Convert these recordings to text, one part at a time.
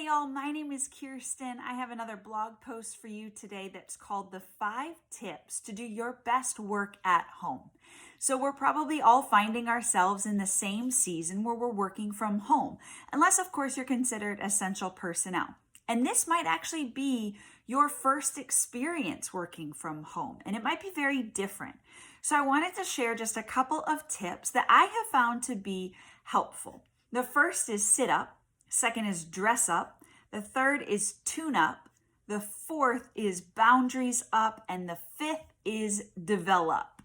y'all. My name is Kirsten. I have another blog post for you today that's called the 5 Tips to Do Your Best Work at Home. So we're probably all finding ourselves in the same season where we're working from home, unless of course you're considered essential personnel. And this might actually be your first experience working from home, and it might be very different. So I wanted to share just a couple of tips that I have found to be helpful. The first is sit up. Second is dress up. The third is tune up. The fourth is boundaries up. And the fifth is develop.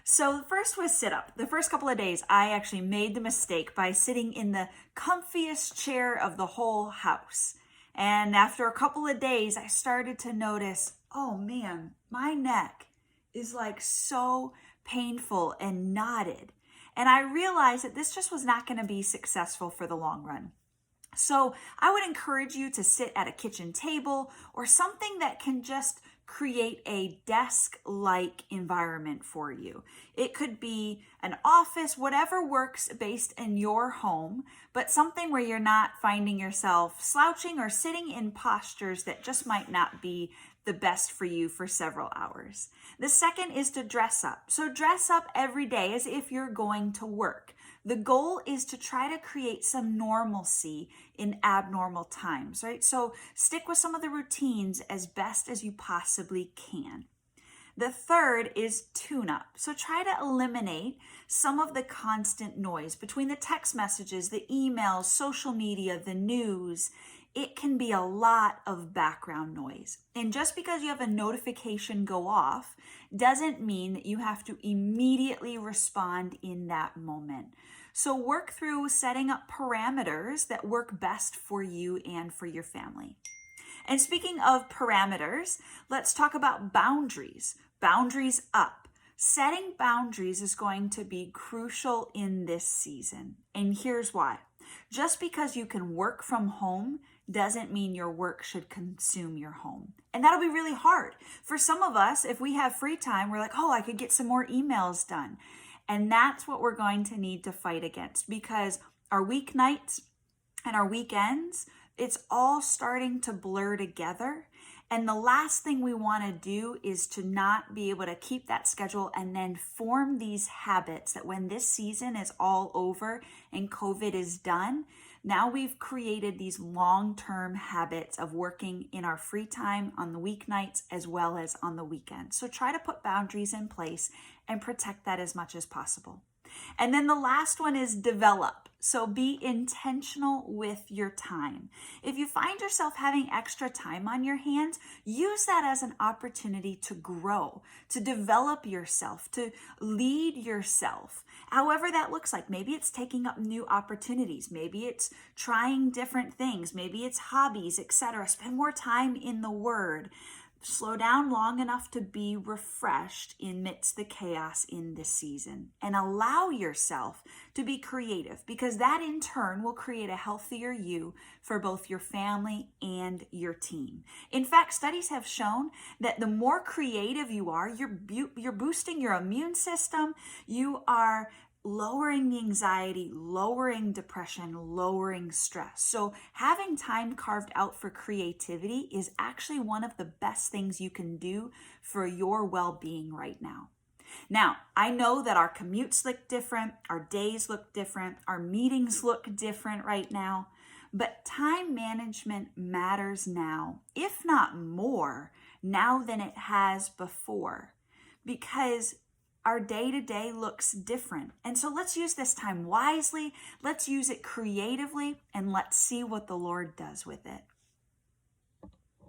So the first was sit up. The first couple of days, I actually made the mistake by sitting in the comfiest chair of the whole house. And after a couple of days, I started to notice, oh man, my neck is like so painful and knotted. And I realized that this just was not going to be successful for the long run. So I would encourage you to sit at a kitchen table or something that can just create a desk-like environment for you. It could be an office, whatever works based in your home, but something where you're not finding yourself slouching or sitting in postures that just might not be the best for you for several hours. The second is to dress up. So dress up every day as if you're going to work. The goal is to try to create some normalcy in abnormal times, right? So stick with some of the routines as best as you possibly can. The third is tune up. So try to eliminate some of the constant noise between the text messages, the emails, social media, the news. It can be a lot of background noise. And just because you have a notification go off doesn't mean that you have to immediately respond in that moment. So work through setting up parameters that work best for you and for your family. And speaking of parameters, let's talk about boundaries. Boundaries up. Setting boundaries is going to be crucial in this season. And here's why. Just because you can work from home doesn't mean your work should consume your home. And that'll be really hard. For some of us, if we have free time, we're like, oh, I could get some more emails done. And that's what we're going to need to fight against, because our weeknights and our weekends, it's all starting to blur together. And the last thing we want to do is to not be able to keep that schedule and then form these habits that when this season is all over and COVID is done, now we've created these long-term habits of working in our free time on the weeknights as well as on the weekends. So try to put boundaries in place and protect that as much as possible. And then the last one is develop. So be intentional with your time. If you find yourself having extra time on your hands, use that as an opportunity to grow, to develop yourself, to lead yourself. However that looks like. Maybe it's taking up new opportunities. Maybe it's trying different things. Maybe it's hobbies, etc. Spend more time in the Word. Slow down long enough to be refreshed amidst the chaos in this season, and allow yourself to be creative, because that in turn will create a healthier you for both your family and your team. In fact, studies have shown that the more creative you are, you're boosting your immune system, you are lowering the anxiety, lowering depression, lowering stress. So having time carved out for creativity is actually one of the best things you can do for your well-being right now. Now, I know that our commutes look different, our days look different, our meetings look different right now, but time management matters now, if not more, now than it has before, because our day-to-day looks different. And so let's use this time wisely, let's use it creatively, and let's see what the Lord does with it.